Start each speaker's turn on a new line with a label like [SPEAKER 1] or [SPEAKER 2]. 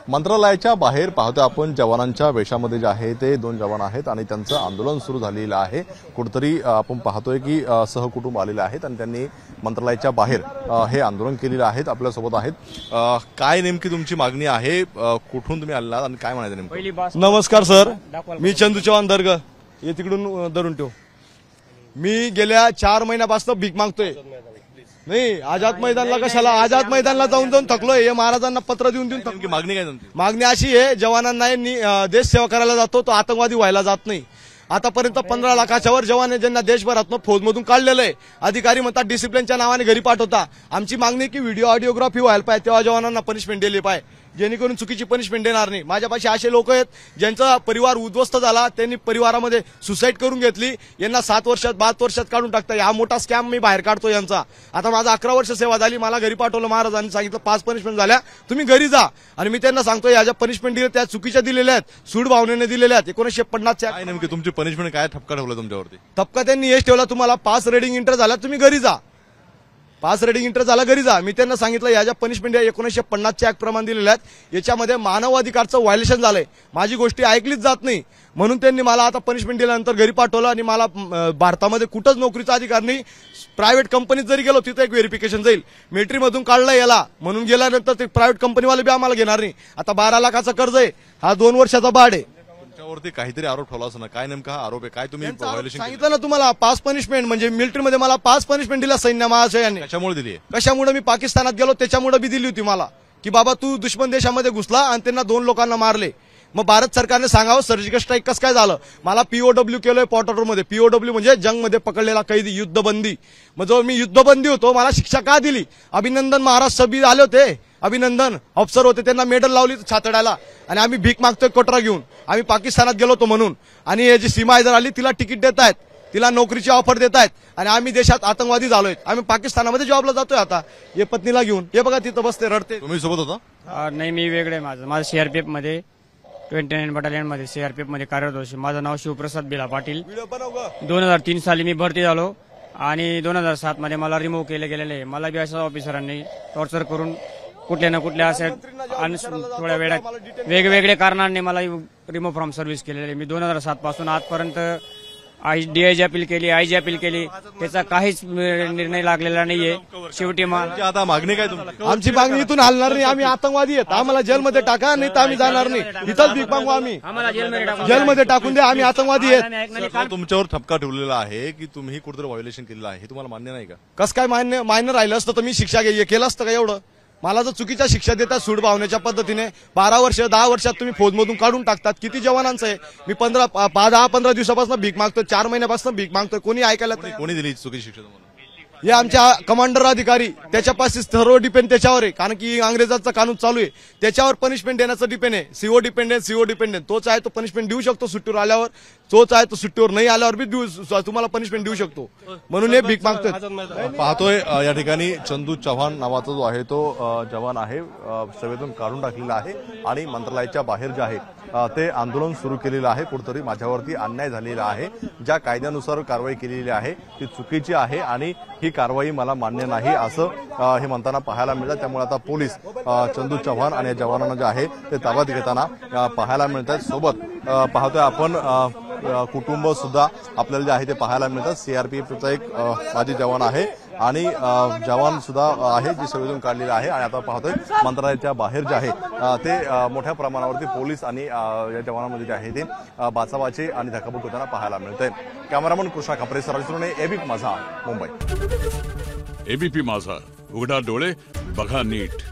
[SPEAKER 1] मंत्रालयाच्या बाहेर पाहतोय आपण जवानांच्या वेशामध्ये जे आहे ते दोन जवान आहेत आणि त्यांचं आंदोलन सुरू झालेलं आहे। कुठेतरी आपण पाहतोय की सहकुटुंब आलेले आहेत आणि त्यांनी मंत्रालयाच्या बाहेर हे आंदोलन केलेलं आहे। आपल्या सोबत आहेत काय नेमकी तुमची मागणी आहे, कुठून तुम्ही आलात आणि काय म्हणायचं नेमकं?
[SPEAKER 2] नमस्कार सर, मी चंदू चव्हाण दर्ग हे तिकडून धरून ठेव। मी गेल्या 4 महिन्यापासून भीक मागतोय। नाही आझाद मैदानला कशाला, आझाद मैदानला जाऊन जाऊन थकलोय। हे महाराजांना पत्र देऊन देऊन थकलो।
[SPEAKER 1] मागणी काय तुमची?
[SPEAKER 2] मागणी अशी आहे, जवानांना देश सेवा करायला जातो तो आतंकवादी व्हायला जात नाही। आतापर्यंत 15 लाखाच्या वर जवान आहे ज्यांना देशभरातून फौजमधून काढलेलं आहे। अधिकारी म्हणतात डिसिप्लिनच्या नावाने घरी पाठवता। आमची मागणी की व्हिडिओ ऑडिओग्राफी व्हायला पाहिजे, तेव्हा जवानांना पनिशमेंट दिली पाहिजे, जेणेकरून चुकीची पनिशमेंट देणार नाही। माझ्यापाशी असे लोक आहेत ज्यांचा परिवार उद्ध्वस्त झाला, त्यांनी परिवारामध्ये सुसाईड करून घेतली, यांना 7 वर्षात 12 वर्षात काढून टाकता। हा मोठा स्कॅम मी बाहेर काढतो यांचा। आता माझा 11 वर्ष सेवा झाली, मला घरी पाठवलं महाराजांनी, सांगितलं 5 पनिशमेंट झाल्या, तुम्ही घरी जा। आणि मी त्यांना सांगतो या ज्या पनिशमेंट दिल्या त्या चुकीच्या दिलेल्या आहेत, सूड भावनेने दिलेल्या आहेत। 1950च्या
[SPEAKER 1] काय नेमकी तुमची पनिशमेंट काय ठपका ठेवला तुमच्यावरती?
[SPEAKER 2] ठपका त्यांनी हेच ठेवला, तुम्हाला 5 रेडिंग इंटर झाला, तुम्ही घरी जा। 5 रेडिंग इंटर झाला, घरी जा। मी त्यांना सांगितलं या ज्या पनिशमेंट 1950च्या ऍक्ट प्रमाणे दिलेल्या आहेत याच्यामध्ये मानव अधिकारचं व्हायलेशन झालंय, माझी गोष्टी ऐकलीच जात नाही, म्हणून त्यांनी मला आता पनिशमेंट दिल्यानंतर घरी पाठवलं। आणि मला भारतामध्ये कुठंच नोकरीचा अधिकार नाही, प्रायव्हेट कंपनीत जरी गेलो तिथे एक व्हेरिफिकेशन जाईल, मिलिटरीमधून काढलं याला, म्हणून गेल्यानंतर ते प्रायव्हेट कंपनीवाले बी आम्हाला घेणार नाही। आता 12 लाखाचा कर्ज आहे, हा 2 वर्षाचा बाड आहे।
[SPEAKER 1] तुमच्यावरती काहीतरी आरोप ठेवला असं ना, काय नेमका हा आरोप आहे, काय तुम्ही
[SPEAKER 2] सांगितलं ना तुम्हाला 5 पनिशमेंट, म्हणजे मिलिटरीमध्ये मला 5 पनिशमेंट दिल्या सैन्य महाशयांनी।
[SPEAKER 1] कशामुळे दिली?
[SPEAKER 2] कशामुळे? मी पाकिस्तानात गेलो त्याच्यामुळे बी दिली होती मला, की बाबा तू दुश्मन देशामध्ये घुसला आणि त्यांना 2 लोकांना मारले। मग भारत सरकारने सांगावं सर्जिकल स्ट्राईक कसं काय झालं। मला पीओडब्ल्यू केलंय पॉर्टरमध्ये, पीओडब्ल्यू म्हणजे जंगमध्ये पकडलेला कैदी, युद्धबंदी। मग जो मी युद्धबंदी होतो मला शिक्षा का दिली? अभिनंदन महाराज सभी आले होते, अभिनंदन ऑफिसर होते, त्यांना मेडल लावली छातडायला, आणि आम्ही भीक मागतोय कोटरा घेऊन। आम्ही पाकिस्तानात गेलो होतो म्हणून, आणि हे जी सीमा हैदर आली तिला तिकीट देत आहेत, तिला नोकरीची ऑफर देत आहेत, आणि आम्ही देशात आतंकवादी झालोय। आम्ही पाकिस्तानामध्ये जॉबला जातोय आता, हे पत्नीला घेऊन, हे बघा तिथं बसते रडते।
[SPEAKER 1] तुम्ही सोबत होता?
[SPEAKER 3] नाही, मी वेगळे, माझं सीआरपीएफ मध्ये 29 बटालियन मध्ये सीआरपीएफ मध्ये कार्यरत होतो। माझं नाव शिवप्रसाद बिला पाटील। 2003 साली मी भरती झालो आणि 2007 मध्ये मला रिमूव्ह केले गेलेले आहे। मला बी अशा ऑफिसरांनी टॉर्चर करून कुठल्या ना कुठल्या अशा थोड्या वेळात वेगवेगळ्या कारणांनी मला रिमूव्ह फ्रॉम सर्व्हिस केलेले। मी 2007 पासून आजपर्यंत डीआयजी अपील केली, आयजी अपील केली, त्याचा काहीच निर्णय लागलेला नाहीये। शेवटी
[SPEAKER 1] आता मागणी काय तुमची?
[SPEAKER 2] आमची मागणी इथून हलणार नाही, आम्ही आतंकवादी आहेत, आम्हाला जेलमध्ये टाका, नाही तर आम्ही जाणार नाही, इथंच भीक मागू, आम्ही जेलमध्ये टाकून द्या, आम्ही आतंकवादी आहेत।
[SPEAKER 1] तुमच्यावर ठपका ठेवलेला आहे की तुम्ही कुठेतरी व्हायोलेशन केलेलं आहे, हे तुम्हाला मान्य नाही का?
[SPEAKER 2] कसं काय मान्य राहिलं असतं तर मी शिक्षा केलं असतं का एवढं? मला जर चुकीच्या शिक्षा देतात सूड भावनेच्या पद्धतीने, 12 वर्ष 10 वर्षात तुम्ही फौजमधून काढून टाकतात, किती जवानांचं आहे? मी 10-15 दिवसापासून भीक मागतोय, 4 महिन्यापासून भीक मागतोय, कोणी ऐकायला?
[SPEAKER 1] कोणी दिली चुकीची शिक्षा तुम्हाला?
[SPEAKER 2] हे आमच्या कमांडर अधिकारी, त्याच्यापाशी सर्व डिपेंड त्याच्यावर आहे, कारण की इंग्रजांचा कानून चालू आहे, त्याच्यावर पनिशमेंट देण्याचं डिपेंड आहे। सीओ डिपेंडेंट तोच आहे, तो पनिशमेंट देऊ शकतो सुट्टीवर आल्यावर, तोच आहे तो सुट्टीवर नाही आल्यावर बी तुम्हाला पनिशमेंट देऊ शकतो, म्हणून हे भीक मागतोय।
[SPEAKER 1] पाहतोय या ठिकाणी चंदू चव्हाण नावाचा जो आहे तो जवान आहे, सेवेतून काढून टाकलेला आहे आणि मंत्रालयाच्या बाहेर जे आहे ते आंदोलन सुरू केलेलं आहे। कुठेतरी माझ्यावरती अन्याय झालेला आहे, ज्या कायद्यानुसार कारवाई केलेली आहे ती चुकीची आहे आणि ही कारवाई मला मान्य नाही असं हे म्हणताना पाहायला मिळतं। त्यामुळे आता पोलीस चंदू चव्हाण आणि जवानांना जे आहे ते ताब्यात घेताना पाहायला मिळत आहेत। सोबत पाहतोय आपण कुटुंब सुद्धा आपल्याला जे आहे ते पाहायला मिळतात। सीआरपीएफचा एक माजी जवान आहे आणि जवान सुद्धा आहे जी सेवेतून काढलेला आहे, आणि आता पाहतोय मंत्रालयाच्या बाहेर जे आहे ते मोठ्या प्रमाणावरती पोलीस आणि या जवानांमध्ये जे आहे ते बाचाबाची आणि धक्काबुक्की होताना पाहायला मिळतंय। कॅमेरामन कृष्णा खापरे, सरासुरने एबीपी माझा, मुंबई।
[SPEAKER 4] एबीपी माझा, उघडा डोळे बघा नीट।